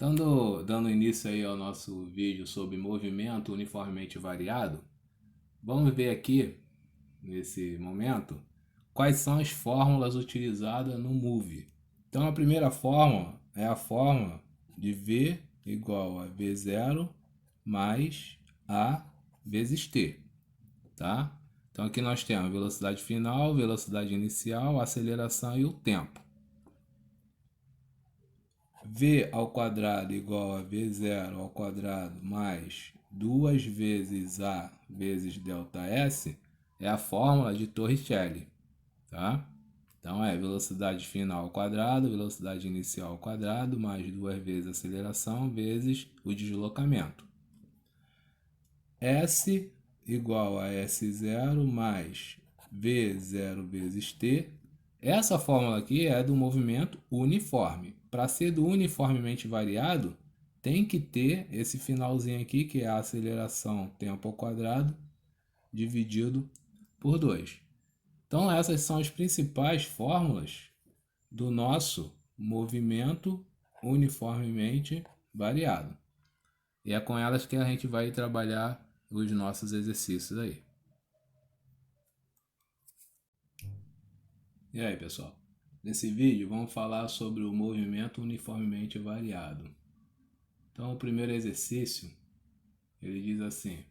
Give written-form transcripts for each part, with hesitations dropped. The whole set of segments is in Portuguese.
Dando início aí ao nosso vídeo sobre movimento uniformemente variado, vamos ver aqui, nesse momento, quais são as fórmulas utilizadas no MOVE. Então a primeira fórmula é a fórmula de V igual a V0 mais A vezes T, tá? Então aqui nós temos velocidade final, velocidade inicial, aceleração e o tempo. V ao quadrado igual a V0 ao quadrado mais 2 vezes A vezes ΔS é a fórmula de Torricelli, tá? Então é velocidade final ao quadrado, velocidade inicial ao quadrado, mais 2 vezes a aceleração vezes o deslocamento. S igual a S0 mais V0 vezes T. Essa fórmula aqui é do movimento uniforme. Para ser do uniformemente variado, tem que ter esse finalzinho aqui, que é a aceleração tempo ao quadrado, dividido por 2. Então essas são as principais fórmulas do nosso movimento uniformemente variado. E é com elas que a gente vai trabalhar os nossos exercícios aí. E aí, pessoal? Nesse vídeo vamos falar sobre o movimento uniformemente variado. Então o primeiro exercício, ele diz assim: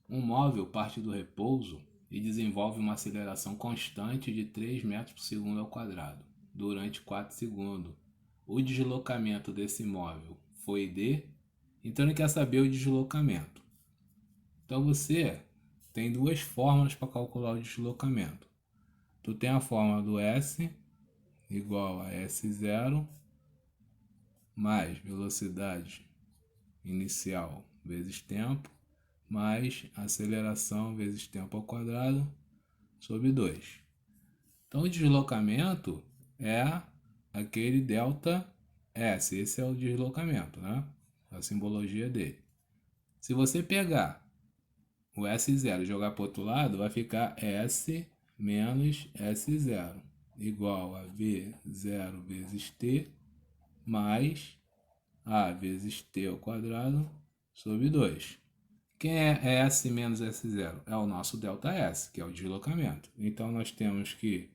um móvel parte do repouso e desenvolve uma aceleração constante de 3 metros por segundo ao quadrado durante 4 segundos. O deslocamento desse móvel foi d, então ele quer saber o deslocamento. Então você tem duas fórmulas para calcular o deslocamento. Tu tem a fórmula do S igual a S0 mais velocidade inicial vezes tempo mais aceleração vezes tempo ao quadrado sobre 2. Então o deslocamento é aquele delta S, esse é o deslocamento, né? A simbologia dele. Se você pegar o S0 e jogar para o outro lado, vai ficar S menos S0 igual a V0 vezes T mais A vezes T ao quadrado sobre 2. Quem é S menos S0? É o nosso ΔS, que é o deslocamento. Então nós temos que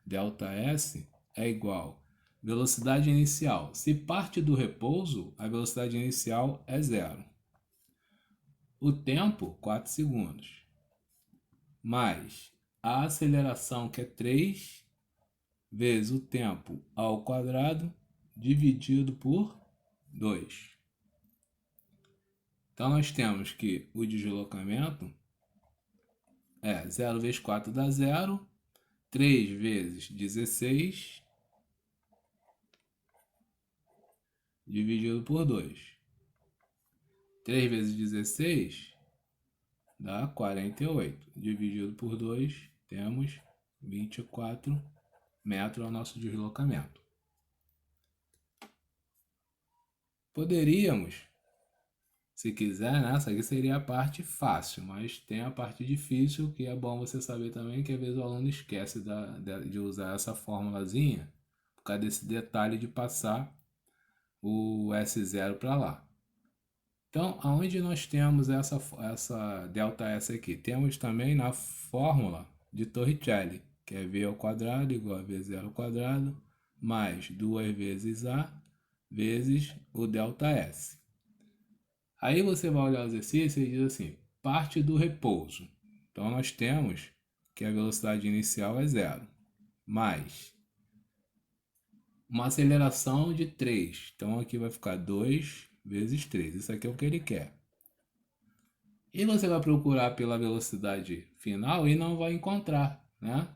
ΔS é igual a velocidade inicial. Se parte do repouso, a velocidade inicial é 0. O tempo, 4 segundos. Mais a aceleração, que é 3, vezes o tempo ao quadrado, dividido por 2. Então nós temos que o deslocamento é 0 vezes 4 dá 0, 3 vezes 16, dividido por 2. 3 vezes 16 dá 48. Dividido por 2, temos 24 metros ao nosso deslocamento. Poderíamos, se quiser, né? Essa aqui seria a parte fácil, mas tem a parte difícil, que é bom você saber também, que às vezes o aluno esquece de usar essa formulazinha, por causa desse detalhe de passar o S0 para lá. Então, aonde nós temos essa ΔS aqui? Temos também na fórmula de Torricelli, que é V ao quadrado igual a V0 ao quadrado, mais 2 vezes A vezes o ΔS. Aí você vai olhar o exercício e diz assim, parte do repouso. Então nós temos que a velocidade inicial é 0, mais uma aceleração de 3. Então aqui vai ficar 2 vezes 3. Isso aqui é o que ele quer. E você vai procurar pela velocidade final e não vai encontrar, né?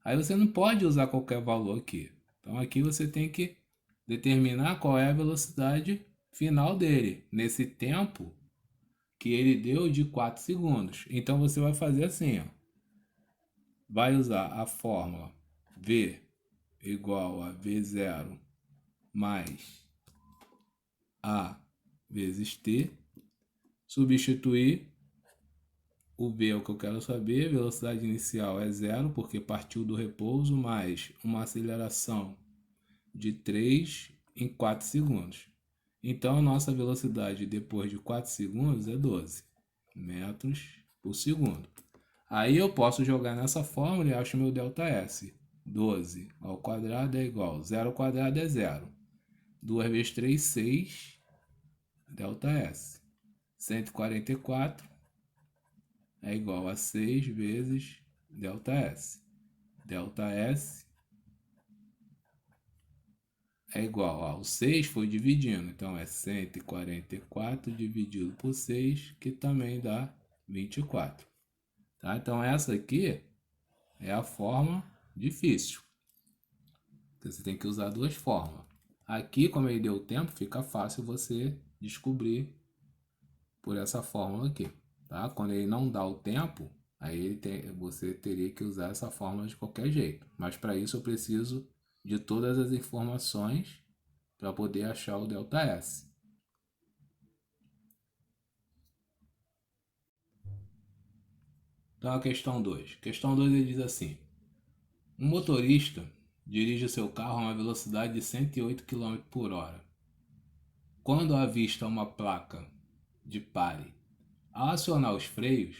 Aí você não pode usar qualquer valor aqui. Então aqui você tem que determinar qual é a velocidade final dele, nesse tempo que ele deu de 4 segundos. Então você vai fazer assim, ó. Vai usar a fórmula V igual a V0 mais A vezes T, substituir o V é o que eu quero saber, velocidade inicial é 0, porque partiu do repouso, mais uma aceleração de 3 em 4 segundos. Então, a nossa velocidade depois de 4 segundos é 12 metros por segundo. Aí eu posso jogar nessa fórmula e acho meu ΔS. 12 ao quadrado é igual, 0 ao quadrado é 0. 2 vezes 3, 6, ΔS. 144 é igual a 6 vezes ΔS. ΔS é igual ao 6 foi dividindo, então é 144 dividido por 6, que também dá 24. Tá? Então essa aqui é a forma difícil. Você tem que usar duas formas. Aqui, como ele deu tempo, fica fácil você descobrir por essa fórmula aqui. Tá? Quando ele não dá o tempo, aí você teria que usar essa fórmula de qualquer jeito. Mas para isso eu preciso de todas as informações para poder achar o ΔS. Então a questão 2. Questão 2 ele diz assim: um motorista dirige seu carro a uma velocidade de 108 km por hora. Quando avista uma placa de pare, ao acionar os freios,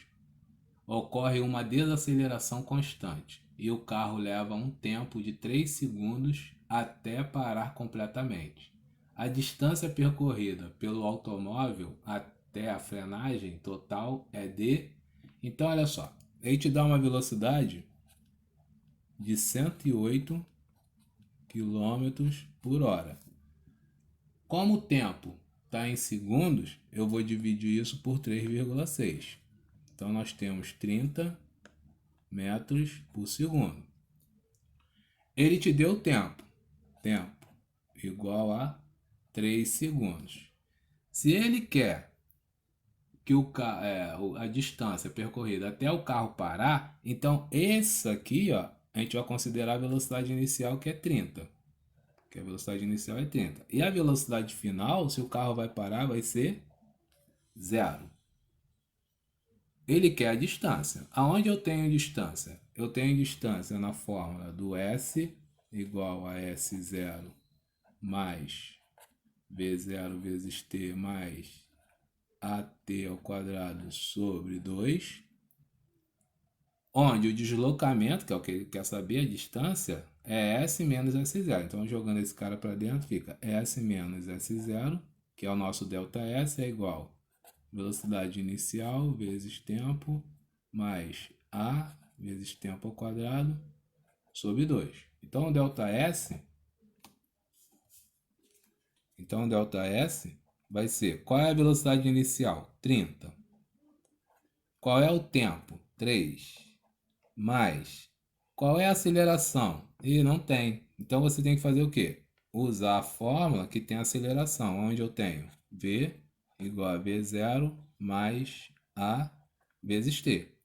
ocorre uma desaceleração constante e o carro leva um tempo de 3 segundos até parar completamente. A distância percorrida pelo automóvel até a frenagem total é de... Então, olha só, ele te dá uma velocidade de 108 km por hora. Como o tempo está em segundos, eu vou dividir isso por 3,6. Então, nós temos 30 metros por segundo. Ele te deu tempo. Tempo igual a 3 segundos. Se ele quer que a distância percorrida até o carro parar, então essa aqui, ó, a gente vai considerar a velocidade inicial, que é 30. Que a velocidade inicial é 30. E a velocidade final, se o carro vai parar, vai ser 0. Ele quer a distância. Aonde eu tenho distância? Eu tenho distância na fórmula do S igual a S0 mais V0 vezes T mais AT ao quadrado sobre 2. Onde o deslocamento, que é o que ele quer saber, a distância, é S menos S0. Então, jogando esse cara para dentro, fica S menos S0, que é o nosso ΔS, é igual velocidade inicial vezes tempo mais A vezes tempo ao quadrado sobre 2. Então, o ΔS vai ser, qual é a velocidade inicial? 30. Qual é o tempo? 3. Mais, qual é a aceleração? E não tem. Então, você tem que fazer o quê? Usar a fórmula que tem aceleração, onde eu tenho V igual a V0 mais A vezes T.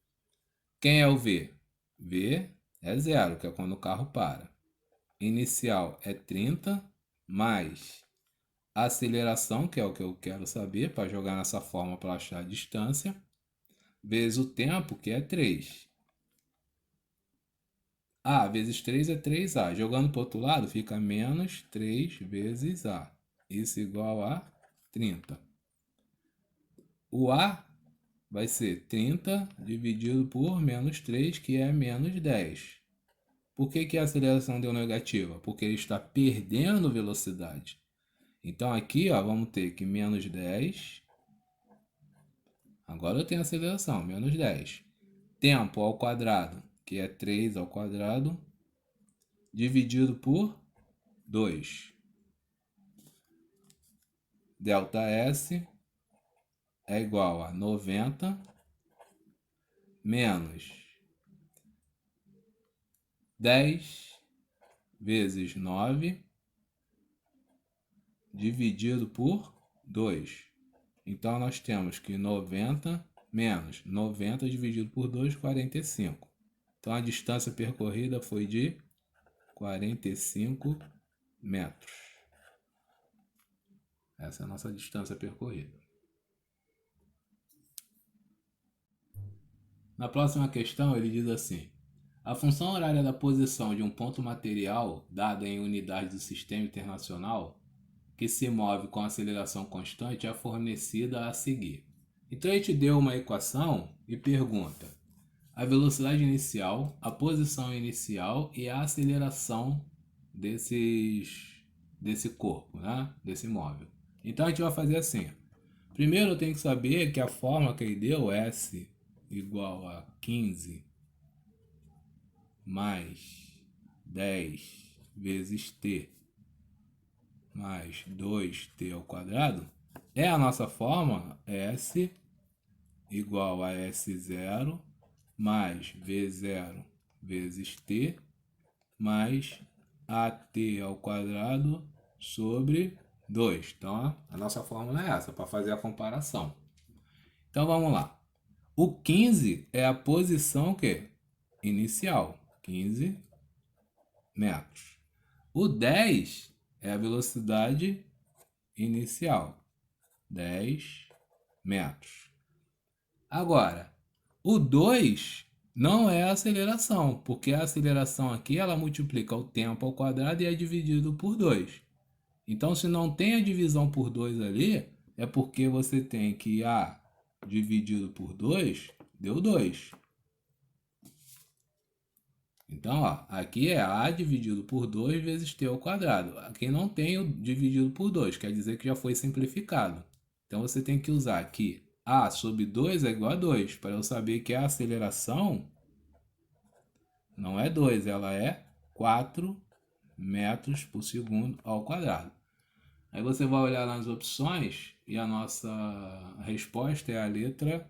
Quem é o V? V é 0, que é quando o carro para. Inicial é 30, mais a aceleração, que é o que eu quero saber, para jogar nessa forma para achar a distância, vezes o tempo, que é 3. A vezes 3 é 3A. Jogando para o outro lado, fica menos 3 vezes A. Isso igual a 30. O A vai ser 30 dividido por menos 3, que é menos 10. Por que a aceleração deu negativa? Porque ele está perdendo velocidade. Então aqui, ó, vamos ter que menos 10. Agora eu tenho aceleração, menos 10. Tempo ao quadrado, que é 3 ao quadrado, dividido por 2. ΔS é igual a 90 menos 10 vezes 9 dividido por 2. Então, nós temos que 90 menos 90 dividido por 2, 45. Então, a distância percorrida foi de 45 metros. Essa é a nossa distância percorrida. Na próxima questão, ele diz assim: a função horária da posição de um ponto material dada em unidades do sistema internacional que se move com aceleração constante é fornecida a seguir. Então a gente deu uma equação e pergunta a velocidade inicial, a posição inicial e a aceleração desse corpo, né? Desse móvel. Então a gente vai fazer assim. Primeiro eu tenho que saber que a forma que ele deu, S igual a 15 mais 10 vezes T mais 2T ao quadrado, é a nossa forma S igual a S0 mais V0 vezes T mais AT ao quadrado sobre 2. Então, a nossa fórmula é essa, para fazer a comparação. Então, vamos lá. O 15 é a posição que? Inicial, 15 metros. O 10 é a velocidade inicial, 10 metros. Agora, o 2 não é a aceleração, porque a aceleração aqui ela multiplica o tempo ao quadrado e é dividido por 2. Então, se não tem a divisão por 2 ali, é porque você tem que A dividido por 2 deu 2. Então, ó, aqui é A dividido por 2 vezes T ao quadrado. Aqui não tem o dividido por 2, quer dizer que já foi simplificado. Então, você tem que usar aqui A sobre 2 é igual a 2, para eu saber que a aceleração não é 2, ela é 4 metros por segundo ao quadrado. Aí você vai olhar nas opções e a nossa resposta é a letra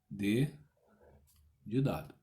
D de dado.